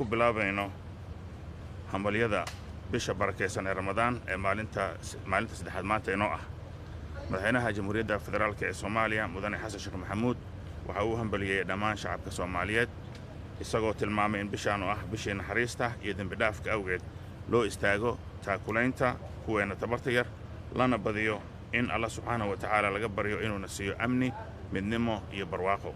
ku bilaabayno hambaliyada bisha barakeysan ee Ramadaan ee maalinta saddexaad maanta inoo ah. Madaxweynaha Jamhuuriyadda Federaalka ee Soomaaliya Mudane Xasan Sheekh Maxamuud waxa uu hambaliyay dhammaan shacabka Soomaaliyeed isagoo tilmaamay in bishaan oo ah bishii naxariista iyo dambi dhaafka awgeed loo istaago taakulaynta kuweena tabarta yar lana badiyo in Allah subxaanahu wa ta'aala laga baryo inuu na siiyo amni, midnimo iyo barwaaqo.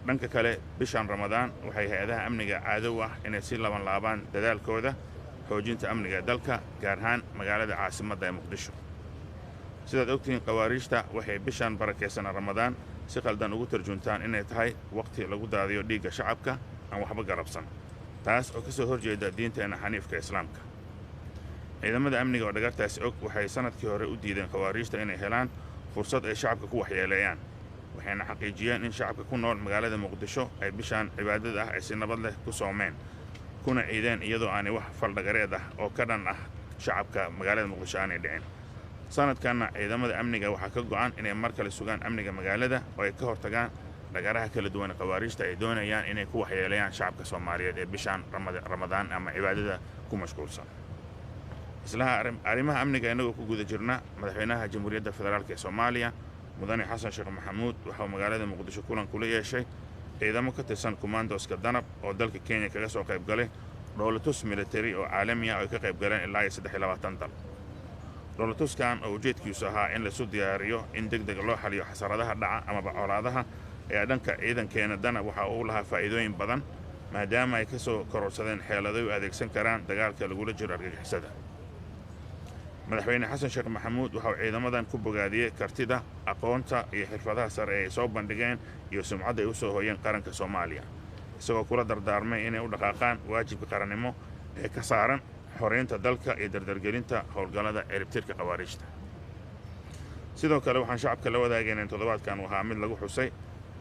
dhanka kale bishaan Ramadaan waxay hay'adaha amniga caado ah inay si laabaan dadaalkooda xoojinta amniga dalka gaar ahaan magaalada caasimadda ee Muqdisho. sidaad ogtiin qawaariijta waxay bishaan barakeysan Ramadaan si qaldan ugu tarjuntaan inay tahay waqti lagu daadiyo dhiigga shacabka aan waxba garabsan, taas oo ka soo horjeeda diinteena xaniifka islaamka. ciidamada amniga oo dhagartaasi og waxay sanadkii hore u diideen qawaariijta inay helaan fursad ay shacabka ku waxyeeleeyaan, waxayna xaqiijiyeen in shacabka ku nool magaalada Muqdisho ay bishaan cibaadada ah ay si nabad leh ku soomeen kuna ciideen iyadoo aanay wax faldhagareed ah oo ka dhan ah shacabka magaalada Muqdisho aanay dhicin. sanadkanna ciidamada amniga waxaa ka go'an inay mar kale sugaan amniga magaalada oo ay ka hortagaan dhagaraha kala duwan qawaariijta ay doonayaan inay ku waxyeeleeyaan shacabka Soomaaliyeed ee bishaan Ramadaan ama cibaadada ku mashquulsan. islaha arrimaha amniga inagoo ku guda jirna madaxweynaha Jamhuuriyadda Federaalka ee Soomaaliya Mudane Xasan Sheekh Maxamuud waxa uu magaalada Muqdisho kulan kula yeeshay ciidamo ka tirsan Commandoska Danab oo dalka Kenya kaga soo qayb galay dowlatus military oo caalami ah oo ka qayb galeen ilaa 23 dal. dowlatuskan oo ujeedkiisu ahaa in la soo diyaariyo in degdeg loo xaliyo xasaradaha dhaca ama colaadaha ee dhanka ciidankeena Danab waxa uu lahaa faa'iidooyin badan maadaama ay ka soo kororsadeen xeelado ay adeegsan karaan dagaalka lagula jiro argagixisada. madaxweyne Xasan Sheekh Maxamuud waxa uu ciidamadan ku bogaadiyay kartida, aqoonta iyo xirfadaha sare ee soo bandhigeen iyo sumcadda ay u soo hooyeen qaranka Soomaaliya, isagoo kula dardaarmay inay u dhaqaaqaan waajibka qarannimo ee ka saaran xoreynta dalka iyo dardargelinta howlgallada ciribtirka qawaariijta. sidoo kale waxaan shacabka la wadaagaynaa in toddobaadkan waxa mid lagu xusay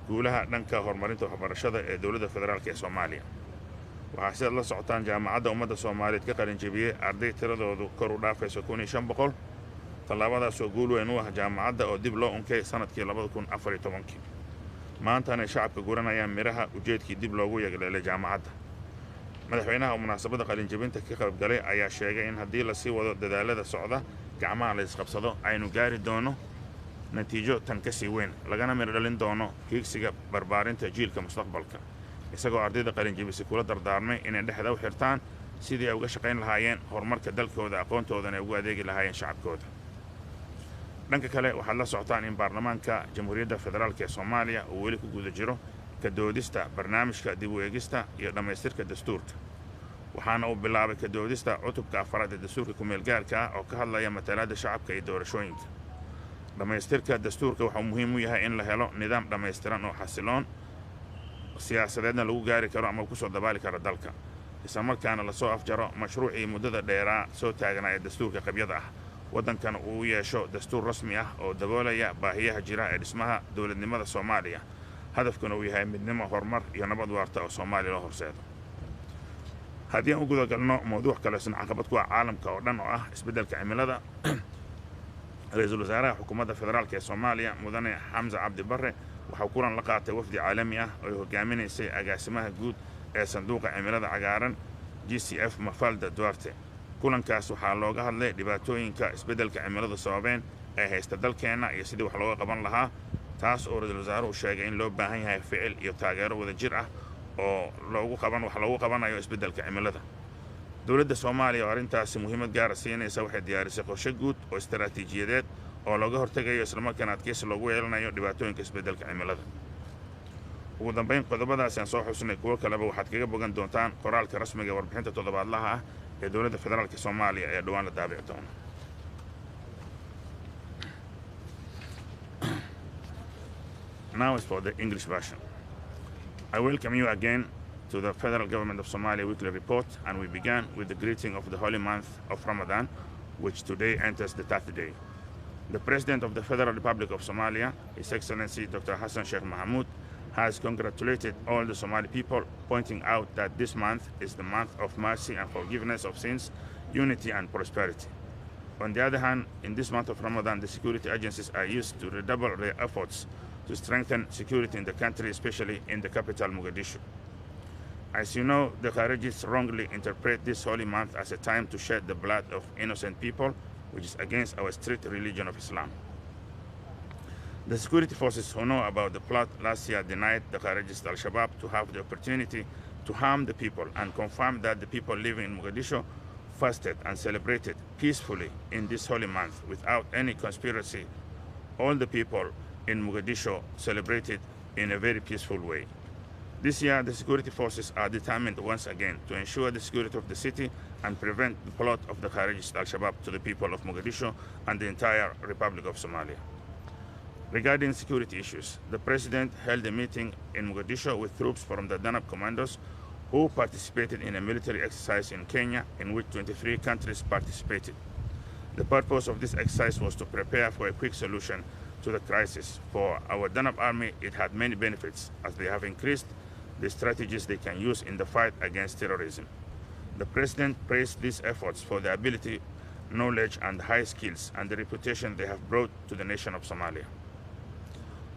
guulaha dhanka horumarinta waxbarashada ee dowladda federaalka ee Soomaaliya. waxaa sidaad la socotaan jaamacadda ummadda Soomaaliyeed ka qalin jebiyey arday tiradoodu kor u dhaafayso 1500. tallaabadaas oo guul weyn u ah jaamacadda oo dib loo unkay sanadkii 2014. maantana shacabka guranayaan miraha ujeedkii dib loogu yeegleelay jaamacadda. madaxweynaha oo munaasabadda qalin jebinta ka qayb galay ayaa sheegay in haddii la sii wado dadaalada socda gacmaha la isqabsado aynu gaari doono natiijo tan ka sii weyn lagana miro dhalin doono hiigsiga barbaarinta jiilka mustaqbalka, isagoo ardayda qalin jebisay kula dardaarmay inay dhexda u xirtaan sidii ay uga shaqayn lahaayeen horumarka dalkooda, aqoontoodana ay ugu adeegi lahaayeen shacabkooda. dhanka kale waxaad la socotaan in baarlamaanka Jamhuuriyadda Federaalka ee Soomaaliya uu weli ku guda jiro ka doodista barnaamijka dib u eegista iyo dhammaystirka dastuurka, waxaana uu bilaabay ka doodista cutubka 4 ee dastuurka ku-meel gaarka ah oo ka hadlaya matalaadda shacabka iyo doorashooyinka. dhammaystirka dastuurka waxa uu muhiim u yahay in la helo nidaam dhammaystiran oo xasiloon siyaasadeedna lagu gaari karo ama ku soo dabaali karo dalka, isla markaana la soo afjaro mashruucii muddada dheeraa soo taagnaa ee dastuurka qabyada ah, waddankana uu yeesho dastuur rasmi ah oo daboolaya baahiyaha jira ee dhismaha dowladnimada Soomaaliya, hadafkuna uu yahay midnimo, horumar iyo nabad waarta oo Soomaaliya loo horseedo. haddii aan u guda galno mowduuc kale oo caqabad ku ah caalamka oo dhan oo ah isbeddelka cimilada, ra'iisul wasaaraha xukuumadda federaalka ee Soomaaliya Mudane Xamza Cabdi Barre waxa kulan la qaatay wafdi caalami ah oo hogaaminaysay agaasimaha guud ee sanduuqa cimilada cagaaran GCF Mafalda Duarte. kulankaas waxaa looga hadlay dhibaatooyinka isbeddelka cimilada sababeen ee haysta dalkeena iyo sidii wax looga qaban lahaa, taas oo ra'iisul wasaaruhu sheegay in loo baahan yahay ficil iyo taageero wadajir ah oo wax loogu qabanayo isbeddelka cimilada. dowladda Soomaaliya oo arrintaasi muhiimad gaar ah siinaysa waxay diyaarisay qorshe guud oo istaraatiijiyadeed oo looga hortagayo isla markaana adkeysi loogu yeelanayo dhibaatooyinka isbeddelka cimilada. ugu dambeyn qodobadaasi aan soo xusnay kuwo kaleba waxaad kaga bogan doontaan qoraalka rasmiga ee warbixinta toddobaadlaha ah ee dowladda federaalka Soomaaliya ee dhawaan la daabici doona. Now is for the English version. I welcome you again to the Federal Government of Somalia weekly report, and we began with the greeting of the holy month of Ramadan, which today enters the 10th day. The President of the Federal Republic of Somalia, His Excellency Dr. Hassan Sheikh Mohamud, has congratulated all the Somali people, pointing out that this month is the month of mercy and forgiveness of sins, unity and prosperity. On the other hand, in this month of Ramadan, the security agencies are used to redouble their efforts to strengthen security in the country, especially in the capital, Mogadishu. As you know, the Kharijists wrongly interpret this holy month as a time to shed the blood of innocent people, which is against our strict religion of Islam. The security forces who know about the plot last year denied the Kharijist al-Shabaab to have the opportunity to harm the people and confirmed that the people living in Mogadishu fasted and celebrated peacefully in this holy month without any conspiracy. All the people in Mogadishu celebrated in a very peaceful way. This year, the security forces are determined once again to ensure the security of the city and prevent the plot of the Kharijist al-Shabaab to the people of Mogadishu and the entire Republic of Somalia. Regarding security issues, the President held a meeting in Mogadishu with troops from the Danab commandos who participated in a military exercise in Kenya in which 23 countries participated. The purpose of this exercise was to prepare for a quick solution to the crisis. For our Danab army, it had many benefits as they have increased the strategies they can use in the fight against terrorism. The President praised these efforts for the ability, knowledge, and high skills and the reputation they have brought to the nation of Somalia.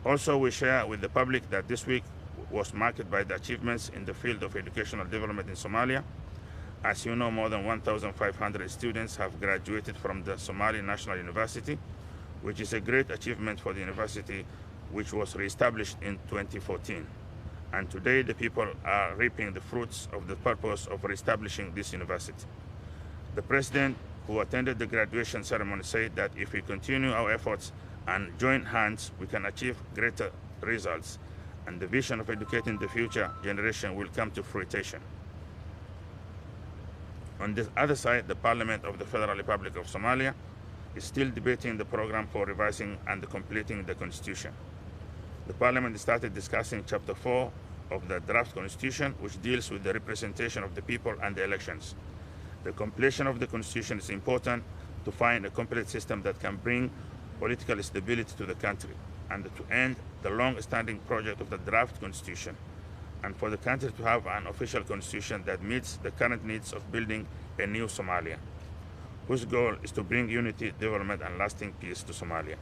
Also, we share with the public that this week was marked by the achievements in the field of educational development in Somalia. As you know, more than 1,500 students have graduated from the Somali National University, which is a great achievement for the university, which was reestablished in 2014. And today, the people are reaping the fruits of the purpose of reestablishing this university. The President, who attended the graduation ceremony, said that if we continue our efforts and join hands, we can achieve greater results, and the vision of educating the future generation will come to fruition. On the other side, the Parliament of the Federal Republic of Somalia is still debating the program for revising and completing the Constitution. The Parliament started discussing Chapter 4 of the draft Constitution, which deals with the representation of the people and the elections. The completion of the Constitution is important to find a complete system that can bring political stability to the country and to end the long-standing project of the draft Constitution, and for the country to have an official constitution that meets the current needs of building a new Somalia, whose goal is to bring unity, development, and lasting peace to Somalia.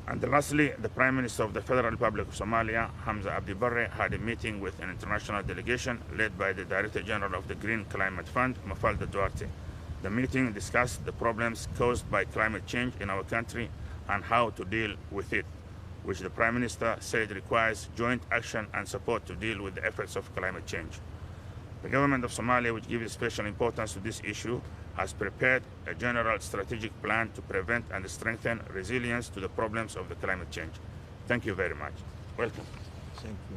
And lastly, the Prime Minister of the Federal Republic of Somalia, Hamza Abdi Barre, had a meeting with an international delegation led by the Director General of the Green Climate Fund, Mafalda Duarte. The meeting discussed the problems caused by climate change in our country and how to deal with it, which the Prime Minister said requires joint action and support to deal with the effects of climate change. The government of Somalia, which gives special importance to this issue, has prepared a general strategic plan to prevent and strengthen resilience to the problems of the climate change. Thank you very much. Welcome. Thank you.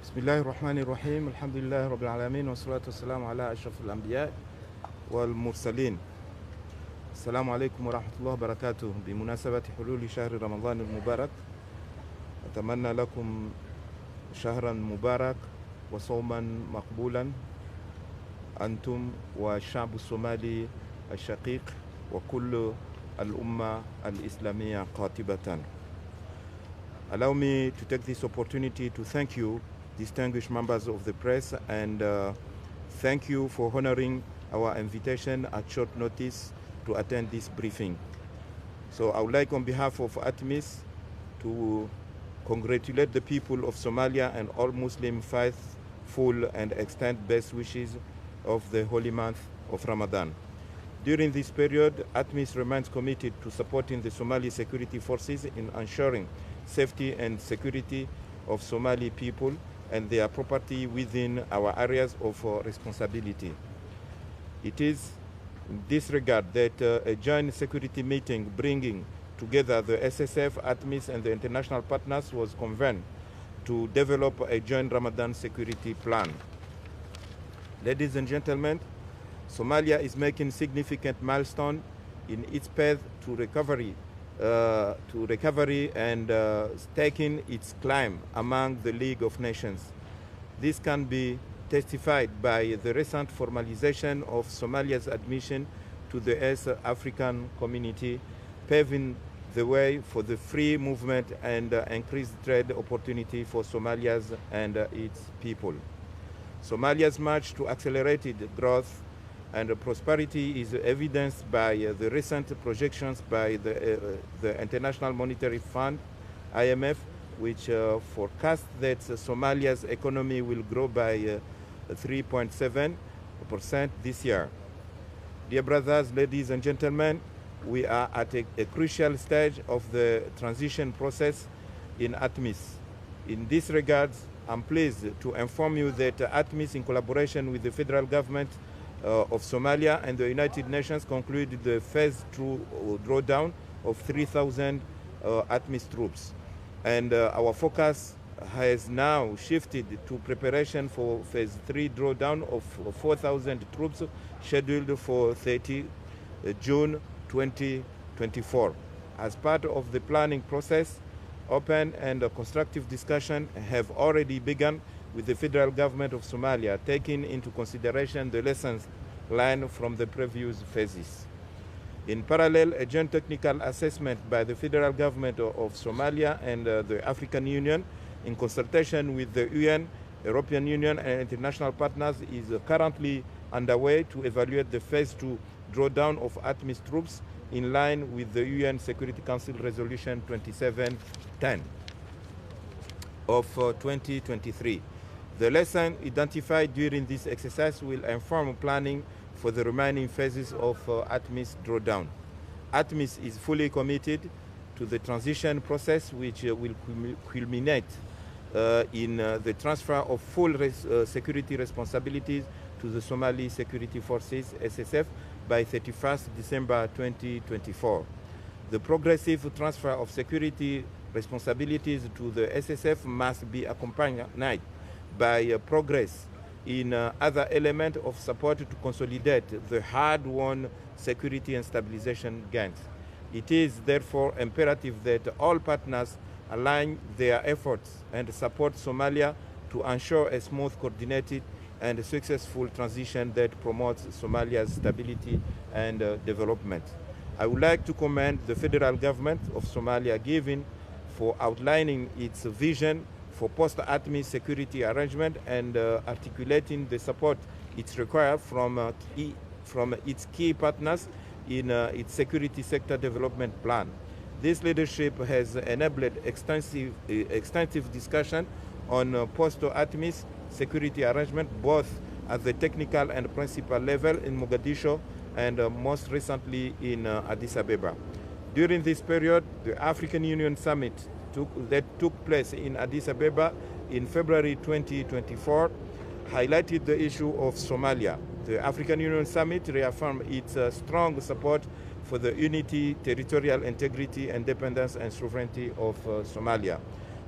بسم الله الرحمن الرحيم الحمد لله رب العالمين والصلاة والسلام على أشرف الأنبياء والمرسلين. السلام عليكم ورحمة الله وبركاته. بمناسبة حلول شهر رمضان المبارك أتمنى لكم شهرا مبارك وصوما مقبولا أنتم والشعب الصومالي الشقيق وكل الأمة الإسلامية قاطبة. Allow me to take this opportunity to thank you, distinguished members of the press, and thank you for honoring our invitation at short notice to attend this briefing. So I would like, on behalf of ATMIS, to congratulate the people of Somalia and all Muslim faithful and extend best wishes of the holy month of Ramadan. During this period, ATMIS remains committed to supporting the Somali security forces in ensuring safety and security of Somali people and their property within our areas of responsibility. It is in this regard that a joint security meeting bringing together the SSF, ATMIS, and the international partners was convened to develop a joint Ramadan security plan. Ladies and gentlemen, Somalia is making significant milestone in its path to recovery to recovery and taking its climb among the League of Nations. This can be testified by the recent formalization of Somalia's admission to the East African Community, paving the way for the free movement and increased trade opportunity for Somalians and its people. Somalia's march to accelerated growth and prosperity is evidenced by the recent projections by the International Monetary Fund, IMF, which forecast that Somalia's economy will grow by 3.7% this year. Dear brothers, ladies and gentlemen, we are at a crucial stage of the transition process in ATMIS. In this regard, I'm pleased to inform you that ATMIS, in collaboration with the federal government of Somalia and the United Nations, concluded the phase 2 drawdown of 3,000 ATMIS troops. And our focus has now shifted to preparation for phase 3 drawdown of 4,000 troops scheduled for 30 June 2024. As part of the planning process, open and constructive discussion have already begun with the federal government of Somalia, taking into consideration the lessons learned from the previous phases. In parallel, a joint technical assessment by the federal government of Somalia and the African Union, in consultation with the UN, European Union, and international partners, is currently underway to evaluate the phase 2 drawdown of ATMIS troops in line with the UN Security Council Resolution 2710 of 2023. The lesson identified during this exercise will inform planning for the remaining phases of ATMIS drawdown. ATMIS is fully committed to the transition process, which will culminate in the transfer of full security responsibilities to the Somali Security Forces, SSF, by 31st December 2024. The progressive transfer of security responsibilities to the SSF must be accompanied by progress in other elements of support to consolidate the hard-won security and stabilization gains. It is therefore imperative that all partners align their efforts and support Somalia to ensure a smooth, coordinated, and successful transition that promotes Somalia's stability and development. I would like to commend the federal government of Somalia given for outlining its vision for post-ATMIS security arrangement and articulating the support it requires from its key partners in its security sector development plan. This leadership has enabled extensive discussion on post-ATMIS security arrangement, both at the technical and principal level in Mogadishu and most recently in Addis Ababa. During this period, the African Union Summit that took place in Addis Ababa in February 2024 highlighted the issue of Somalia. The African Union Summit reaffirmed its strong support for the unity, territorial integrity, independence, and sovereignty of Somalia.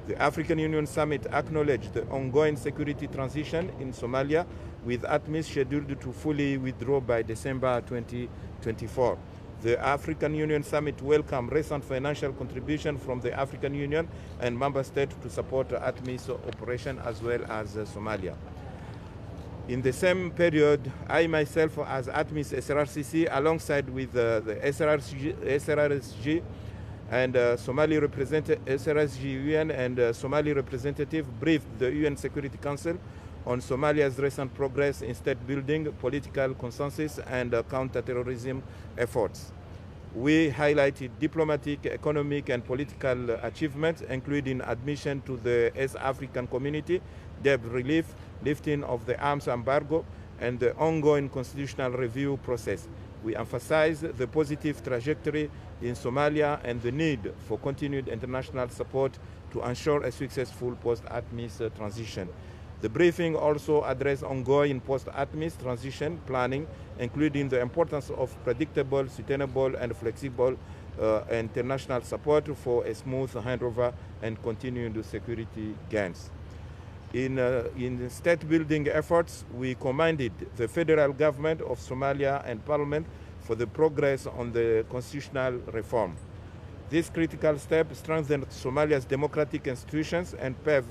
The African Union Summit acknowledged the ongoing security transition in Somalia, with ATMIS scheduled to fully withdraw by December 2024. The African Union Summit welcomed recent financial contribution from the African Union and member states to support ATMIS operation as well as Somalia. In the same period, I myself, as ATMIS SRRCC, alongside with the SRRSG and Somali SRSG UN and Somali representative, briefed the UN Security Council on Somalia's recent progress in state building, political consensus, and counter-terrorism efforts. We highlighted diplomatic, economic, and political achievements, including admission to the East African Community, debt relief, lifting of the arms embargo, and the ongoing constitutional review process. We emphasize the positive trajectory in Somalia and the need for continued international support to ensure a successful post-ATMIS transition. The briefing also addressed ongoing post-ATMIS transition planning, including the importance of predictable, sustainable, and flexible international support for a smooth handover and continued security gains. In state-building efforts, we commended the federal government of Somalia and Parliament for the progress on the constitutional reform. This critical step strengthened Somalia's democratic institutions and paved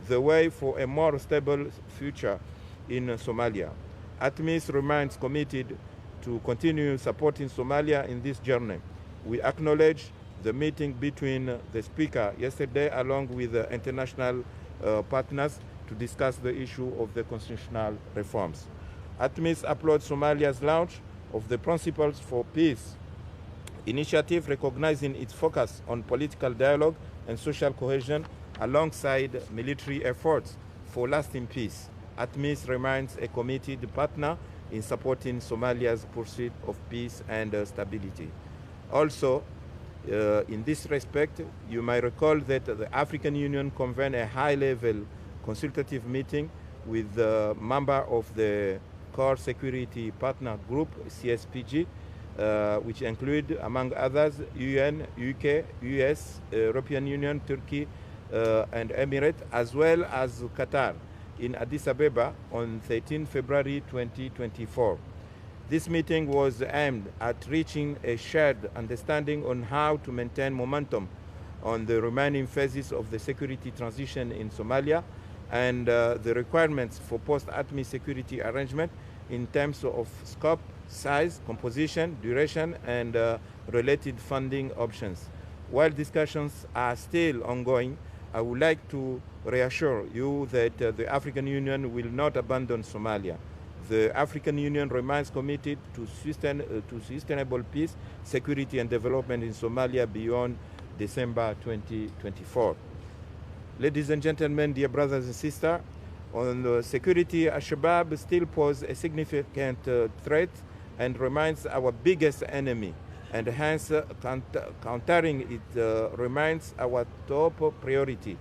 the way for a more stable future in Somalia. ATMIS remains committed to continue supporting Somalia in this journey. We acknowledge the meeting between the Speaker yesterday along with the international partners to discuss the issue of the constitutional reforms. ATMIS applauds Somalia's launch of the Principles for Peace initiative, recognizing its focus on political dialogue and social cohesion alongside military efforts for lasting peace. ATMIS remains a committed partner in supporting Somalia's pursuit of peace and stability. Also, in this respect, you may recall that the African Union convened a high-level consultative meeting with the member of the Core Security Partner Group, CSPG, which include, among others, UN, UK, US, European Union, Turkey, and Emirates, as well as Qatar, in Addis Ababa on 13 February 2024. This meeting was aimed at reaching a shared understanding on how to maintain momentum on the remaining phases of the security transition in Somalia and the requirements for post-ATMIS security arrangement in terms of scope, size, composition, duration, and related funding options. While discussions are still ongoing, I would like to reassure you that the African Union will not abandon Somalia. The African Union remains committed to sustainable peace, security, and development in Somalia beyond December 2024. Ladies and gentlemen, dear brothers and sisters, on security, Al-Shabaab still poses a significant threat and remains our biggest enemy, and hence countering it remains our top priority.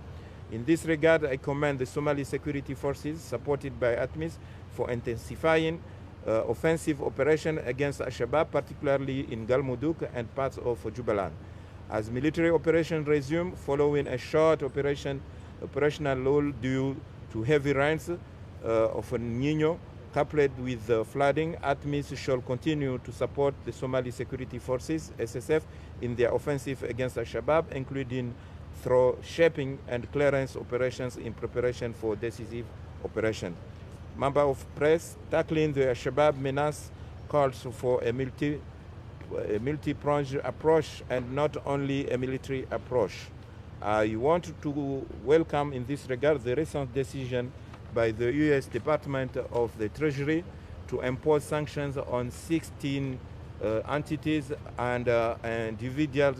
In this regard, I commend the Somali security forces supported by ATMIS for intensifying offensive operation against Al-Shabaab, particularly in Galmudug and parts of Jubaland. As military operations resume following a short operational lull due to heavy rains of El Niño, coupled with flooding, ATMIS shall continue to support the Somali security forces, SSF, in their offensive against Al-Shabaab, including through shaping and clearance operations in preparation for decisive operations. Member of press, tackling the Al-Shabaab menace calls for a multi-pronged approach and not only a military approach. I want to welcome in this regard the recent decision by the U.S. Department of the Treasury to impose sanctions on 16 entities and individuals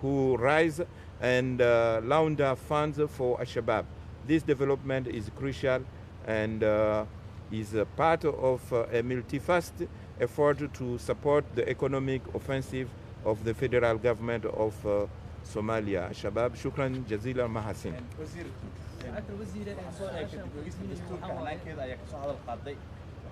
who raise and launder funds for Al-Shabaab. This development is crucial and is a part of a multifaceted effort to support the economic offensive of the federal government of Somalia. Al-Shabaab, shukran jazilan mahasin.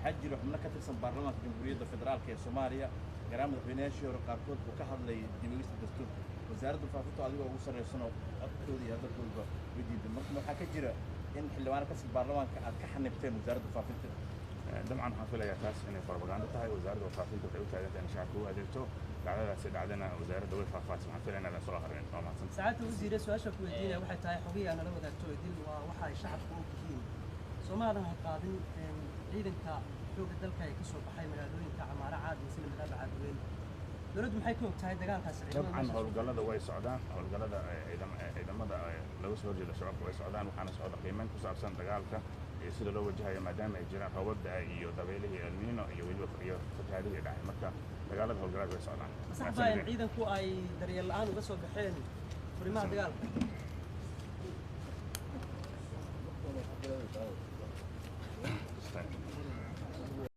حجر وحنا كترسم برلمان جمهورية الفدرال كصوماليا قرام مدحويناشي ورقاركود وكهضلي ديميس الدستور وزارة الوفافنتا adiga ugu sareysano codkoodii hadda kulba wadiida marka waxa ka jira in xildhibaano ka soo baarlamaanka aad ka xanibteen wasaaradda wafaafinta dabcan waxaan filayaa taas inay propaganda tahay wasaaradda wafaafinta waxay u taagan tahay shacabka u adeegto dhacdadaasi dhacdana wasaaradda way faahfaahsan waxaan filayaa inaan soo akhrin oo mahadsan saacadda wasiirada su'aasha ku weydiinaya waxay tahay xogiga nala wadaagto idil waa waxa ay shacabku u yihiin Soomaaliya qaadin ciidanka xoogga dalka ay ka soo baxay magaalooyinka Camaara Caad iyo Sida Madaba Caadweyn dawladdu maxay ku ogtahay dagaalkaas dabcan howlgallada way socdaan howlgallada ciidamada lagu soo horjeedo shacabka way socdaan waxaana socda qiimeyn ku saabsan dagaalka iyo sida loo wajahayo maadaama ay jiraan roobabda iyo dabeylihii El Niño iyo weliba fatahaadihii dhacay marka dagaalada howlgallada way socdaan saxbaan ciidanku ay daryeel la'aan uga soo baxeen furimaha dagaalka